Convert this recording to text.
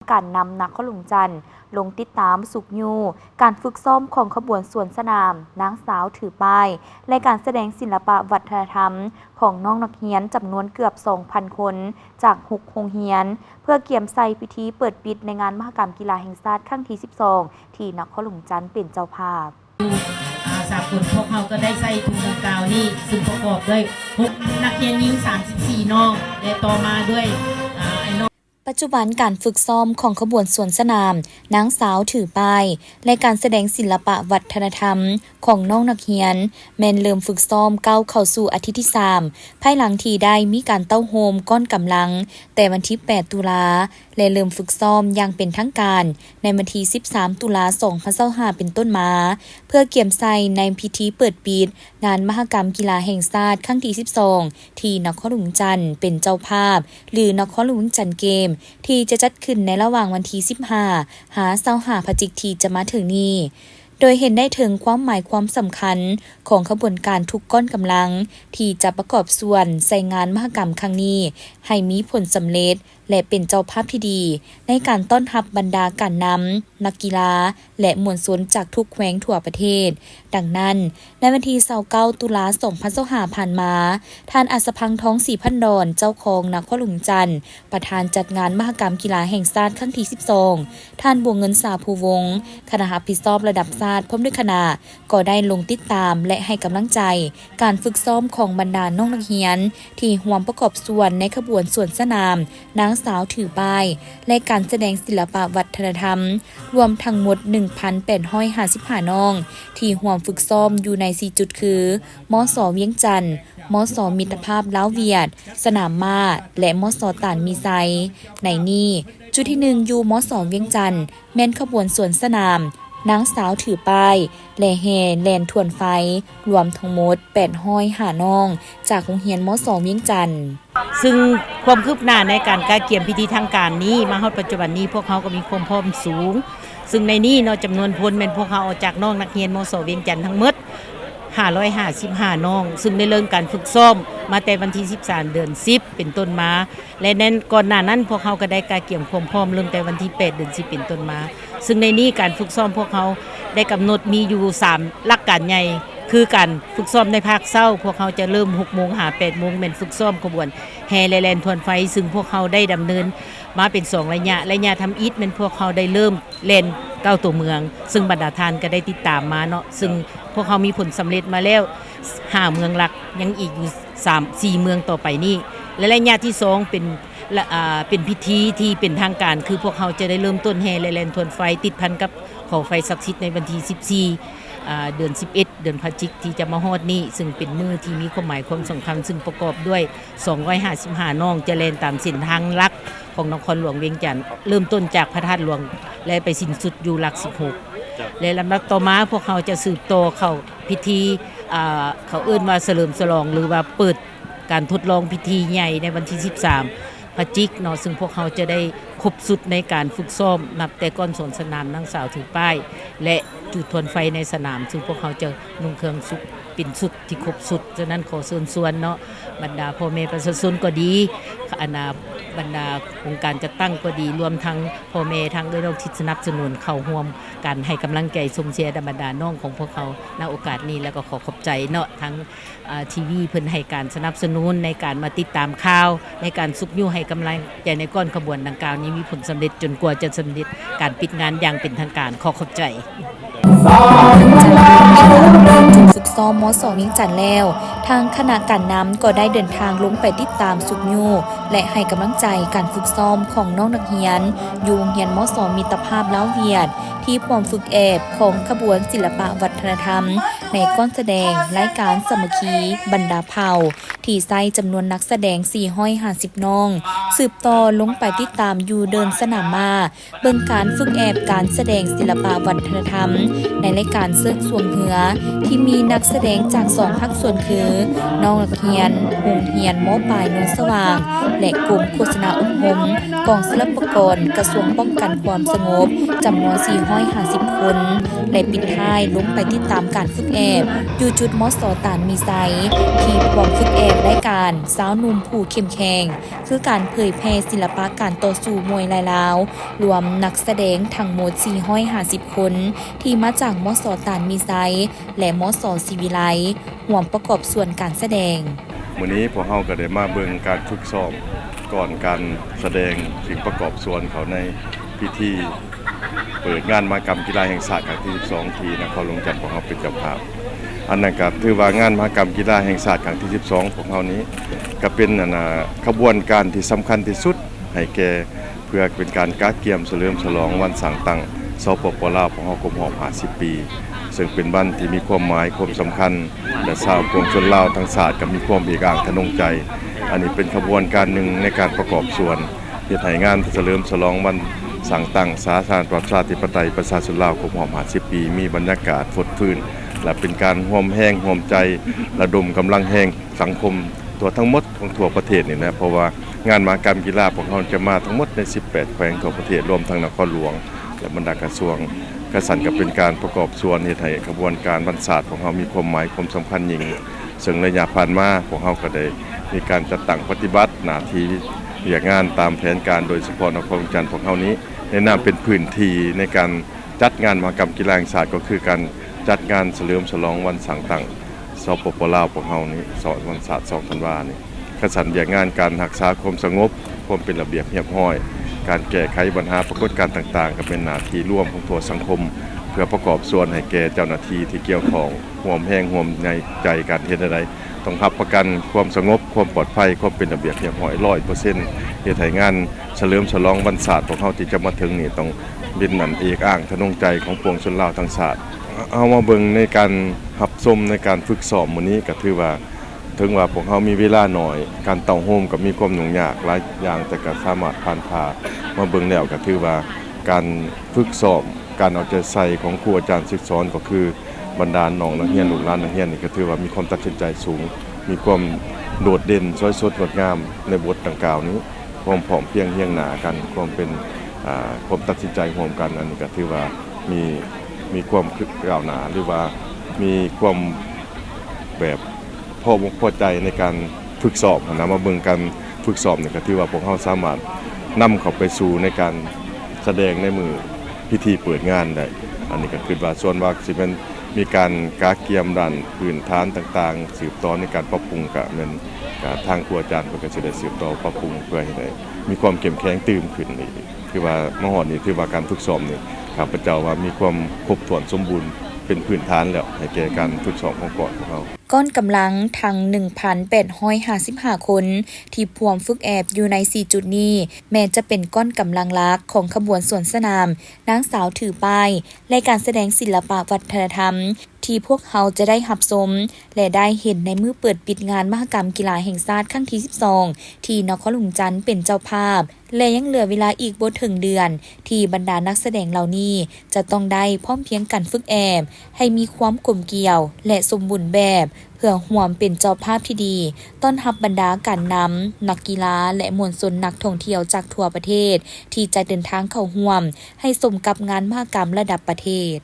การนำนักขลุงจันทร์ลงติดตามสุกยูการฝึกซ้อมของขบวนสวนสนามนางสาวถือป้ายและการแสดงศิลปะวัฒนธรรมของน้องนักเรียนจำนวนเกือบ 2,000 คนจาก6โรงเรียนเพื่อเกียมใส่พิธีเปิดปิดในงานมหกรรมกีฬาแห่งชาติครั้งที่ 12 ที่นครหลวงจันทร์เป็นเจ้าภาพสากลพวกเขาก็ได้ใส่ถุงดังกล่าวนี้ซึ่งประกอบด้วย6นักเรียนหญิง34น้องและต่อมาด้วยปัจจุบันการฝึกซ้อมของขบวนสวนสนามนางสาวถือป้ายและการแสดงศิลปะวัฒนธรรมของน้องนักเรียนแม่นเริ่มฝึกซ้อมก้าวเข้าสู่อาทิตย์ที่ 3ภายหลังที่ได้มีการเต้าโฮมก้อนกำลังแต่วันที่ 8 ตุลาและเริ่มฝึกซ้อมอย่างเป็นทางการในวันที่ 13 ตุลา2025เป็นต้นมาเพื่อเกียมใส่ในพิธีเปิดปิดงานมหกรรมกีฬาแห่งชาติครั้งที่ 12 ที่นครหลวงจันทร์เป็นเจ้าภาพหรือนครหลวงจันทร์เกมที่จะจัดขึ้นในระหว่างวันที่ 15 หา25 พฤศจิกายนที่จะมาถึงนี้โดยเห็นได้ถึงความหมายความสำคัญของขบวนการทุกก้อนกำลังที่จะประกอบส่วนใส่งานมหกรรมครั้งนี้ให้มีผลสำเร็จและเป็นเจ้าภาพที่ดีในการต้อนรับบรรดาการนำนักกีฬาและมวลชนจากทุกแขวงทั่วประเทศดังนั้นในวันที่ 29 ตุลา2025ผ่านมาท่านอัศพังค์ท้องศรีพันดรเจ้าของนครหลวงจันทร์ประธานจัดงานมหกรรมกีฬาแห่งชาติครั้งที่ 12ท่านบัวเงินสาภูวงศ์คณะรับผิดชอบระดับชาติพร้อมด้วยคณะก็ได้ลงติดตามและให้กำลังใจการฝึกซ้อมของบรรดาน้องนักเรียนที่ร่วมประกอบส่วนในขบวนสวนสนามนางสาวถือป้ายและการแสดงศิลปะวัฒนธรรมรวมทั้งหมด 1,855 น้องที่ร่วมฝึกซ้อมอยู่ใน 4 จุดคือมส.เวียงจันทร์มส.มิตรภาพลาวเวียดสนามม้าและมส.ตานมีไซในนี้จุดที่ 1 อยู่มส.เวียงจันทร์แม่นขบวนสวนสนามนางสาวถือป้ายและแห่แลนทวนไฟรวมทั้งหมด805น้องจากโรงเรียนมส.เวียงจันทร์ซึ่งความคืบหน้าในการเกียมพิธีทางการนี้มาฮอดปัจจุบันนี้พวกเขาก็มีความพร้อมสูงซึ่งในนี้เนาะจำนวนพลเป็นพวกเขาออกจากน้องนักเรียนมส.เวียงจันทร์ทั้งหมด555น้องซึ่งได้เริ่มการฝึกซ้อมมาแต่วันที่ 13 เดือน 10เป็นต้นมาและนั้นก่อนหน้านั้นพวกเขาก็ได้การเกี่ยมความพร้อมเริ่มแต่วันที่ 8 เดือน 10เป็นต้นมาซึ่งในนี้การฝึกซ้อมพวกเขาได้กำหนดมีอยู่3หลักการใหญ่คือการฝึกซ้อมในภาคเช้าพวกเขาจะเริ่ม 6 โมงหา 8 โมงเป็นฝึกซ้อมขบวนแห่และแลนทวนไฟซึ่งพวกเขาได้ดำเนินมาเป็น2ระยะทำอิฐเป็นพวกเขาได้เริ่มเล่น9ตัวเมืองซึ่งบรรดาทานก็ได้ติดตามมาเนาะซึ่งพวกเขามีผลสำเร็จมาแล้ว5เมืองหลักยังอีกอยู่4เมืองต่อไปนี้และระยะที่2เป็นพิธีที่เป็นทางการคือพวกเขาจะได้เริ่มต้นแห่และแลนทวนไฟติดพันกับขอไฟศักดิ์สิทธิ์ในวันที่14เดือน 11 เดือนพฤศจิกายนที่จะมาฮอดนี้ซึ่งเป็นมื้อที่มีความหมายความสำคัญซึ่งประกอบด้วย255น้องจะแล่นตามเส้นทางหลักของนครหลวงเวียงจันทร์เริ่มต้นจากพระธาตุหลวงและไปสิ้นสุดอยู่หลัก 16และลำดับต่อมาพวกเขาจะสืบต่อเข้าพิธีเขาเอิ้นว่าเฉลิมฉลองหรือว่าเปิดการทดลองพิธีใหญ่ในวันที่ 13 พฤศจิกายนเนาะซึ่งพวกเขาจะได้ครบสุดในการฝึกซ้อมนับแต่ก้อนสวนสนามนางสาวถือป้ายและจุดทวนไฟในสนามซึ่งพวกเขาจะนุ่งเครื่องสุดเป็นสุดที่ครบสุดฉะนั้นขอเชิญชวนเนาะบรรดาพ่อแม่ประชาชนก็ดีบรรดาองค์การจัดตั้งก็ดีรวมทั้งพ่อแม่ทั้งด้วยเราที่สนับสนุนเข้าร่วมกันให้กำลังใจส่งเสียบรรดาน้องของพวกเขาณโอกาสนี้แล้วก็ขอขอบใจเนาะทั้งทีวีเพิ่นให้การสนับสนุนในการมาติดตามข่าวในการซุกยู่ให้กำลังใจในก้อนขบวนดังกล่าวนี้มีผลสำเร็จจนกว่าจะสำเร็จการปิดงานอย่างเป็นทางการขอขอบใจฝึกซ้อมมส.เวียงจันทร์แล้วทางคณะการนำก็ได้เดินทางลงไปติดตามสุกยูและให้กำลังใจการฝึกซ้อมของน้องนักเรียนอยู่โรงเรียนมส.มิตรภาพลาวเวียดที่พร้อมฝึกของขบวนศิลปะวัฒนธรรมในก้อนแสดงรายการสามัคคีบรรดาเผ่าที่ใส่จำนวนนักแสดง450น้องสืบต่อลงไปติดตามอยู่เดินสนามมาเบิ่งการฝึกการแสดงศิลปะวัฒนธรรมในรายการเสื้อสวงเหือที่มีนักแสดงจาก2ภาคส่วนคือน้องนักเรียนโรงเรียนม.ปลายโนนสว่างและกลุ่มโฆษณาอบรมก็ กองศิลปากรกระทรวงป้องกันความสงบจำนวน450คนและปิดท้ายลงไปติดตามการฝึกแอบอยู่จุดมอสอตานมีไซที่พร้อมฝึกแอบได้การสาวหนุ่มผู้เข้มแข็งคือการเผยแพร่ศิลปะการต่อสู้มวยลายลาวรวมนักแสดงทั้งหมด450คนที่มาจากมอสอตานมีไซและมอสอศิวิไลร่วมประกอบส่วนการแสดงมื้อนี้พวกเฮาก็ได้มาเบิ่งการฝึกซ้อมก่อนการแสดงสิ่งประกอบส่วนเขาในพิธีเปิดงานมหกรรมกีฬาแห่งชาติครั้งที่12ที่นครหลวงจันทร์ของเฮาเป็นเจ้าภาพอันนั้นก็ถือว่างานมหกรรมกีฬาแห่งชาติครั้งที่12ของเฮานี้ก็เป็นขบวนการที่สำคัญที่สุดให้แก่เพื่อเป็นการกาเกียมเฉลิมฉลองวันสร้างตั้งสปป.ลาวของเฮาครบรอบ50 ปีซึ่งเป็นวันที่มีความหมายความสำคัญและชาวปวงชนลาวทั้งชาติก็มีความเอกอ่างทะนงใจอันนี้เป็นขบวนการหนึ่งในการประกอบส่วนเฮ็ดให้งานเฉลิมฉลองวันสร้างตั้งสาธารณรัฐประชาธิปไตยประชาชนลาวครบรอบ50 ปีมีบรรยากาศฟดฟื้นและเป็นการร่วมแรงร่วมใจระดมกำลังแรงสังคมตัวทั้งหมดของทั่วประเทศนี่นะเพราะว่างานมหกรรมกีฬาของเราจะมาทั้งหมดใน18แขวงทั่วประเทศรวมทั้งนครหลวงและบรรดากระทรวงกษัตริย์ก็เป็นการประกอบส่วนเฮ็ดให้ขบวนการวันศาสตร์ของเรามีความหมายความสำคัญยิ่งซึ่งระยะผ่านมาพวกเราก็ได้มีการจัดตั้งปฏิบัติหน้าที่เรียกงานตามแผนการโดยเฉพาะนครหลวงจันทร์ของเรานี้ในนามเป็นพื้นที่ในการจัดงานมหกรรมกีฬาแห่งชาติก็คือการจัดงานเฉลิมฉลองวันสร้างตั้งสปป.ลาวของเรานี้วันศาสตร์2ธันวาคมนี้กษัตริย์เรียกงานการรักษาความสงบความเป็นระเบียบเรียบร้อยการแก้ไขปัญหาปรากฏการณ์ต่างๆก็เป็นหน้าที่ร่วมของทั่วสังคมเพื่อประกอบส่วนให้แก่เจ้าหน้าที่ที่เกี่ยวข้องร่วมแรงร่วมในใจการเฮ็ดใดต้องรับประกันความสงบความปลอดภัยความเป็นระเบียบเรียบร้อย 100% เฮ็ดให้งานเฉลิมฉลองวันศาสตร์ของเฮาที่จะมาถึงนี่ต้องเป็นนั่นเอกอ้างทะนงใจของปวงชนลาวทั้งชาติเอามาเบิ่งในการรับชมในการฝึกซ้อมมื้อนี้ก็ถือว่าถึงว่าพวกเฮามีเวลาน้อยการเต้าโฮมก็มีความยุ่งยากหลายอย่างแต่ก็สามารถผ่านมาเบิ่งแล้วก็ถือว่าการฝึกซ้อมการเอาใจใส่ของครูอาจารย์ศึกสอนก็คือบรรดาน้องนักเรียนลูกหลานนักเรียนนี่ก็ถือว่ามีความตัดสินใจสูงมีความโดดเด่นสวยสดงดงามในบทดังกล่าวนี้ความพร้อมเพรียงเฮียงหน้ากันความเป็นความตัดสินใจร่วมกันอันนี้ก็ถือว่ามีความก้าวหน้าหรือว่ามีความแบบพอใจในการฝึกซ้อมนะมาเบิ่งกันฝึกซ้อมนี่ก็ถือว่าพวกเฮาสามารถนำเข้าไปสู่ในการแสดงในมือพิธีเปิดงานได้อันนี้ก็คือว่าส่วนว่าสิเป็นมีการกาเกียมด้านพื้นฐานต่างๆสืบต่อในการปรับปรุงก็แม่นทางครูอาจารย์เพิ่นก็สิได้สืบต่อปรับปรุงเพื่อให้ได้มีความเข้มแข็งตื่มขึ้นนี่คือว่ามหอดนี่ถือว่าการฝึกซ้อมนี่ข้าพเจ้าว่ามีความครบถ้วนสมบูรณ์เป็นพื้นฐานแล้วให้แก่การฝึกซ้อมของกองของเราก้อนกำลังทั้ง 1,855 คนที่พวมฝึกแอบอยู่ใน 4 จุดนี้แม้จะเป็นก้อนกำลังหลักของขบวนสวนสนามนางสาวถือป้ายและการแสดงศิลปะวัฒนธรรมที่พวกเขาจะได้รับชมและได้เห็นในมื้อเปิดปิดงานมหกรรมกีฬาแห่งชาติครั้งที่12ที่นครหลวงจันทร์เป็นเจ้าภาพและยังเหลือเวลาอีกบ่ถึงเดือนที่บรรดานักแสดงเหล่านี้จะต้องได้พร้อมเพรียงกันฝึกแอบให้มีความกลมเกลี่ยวและสมบูรณ์แบบเพื่อร่วมเป็นเจ้าภาพที่ดีต้อนรับบรรดาการนำนักกีฬาและมวลชนนักท่องเที่ยวจากทั่วประเทศที่จะเดินทางเข้าร่วมให้สมกับงานมหกรรมระดับประเทศ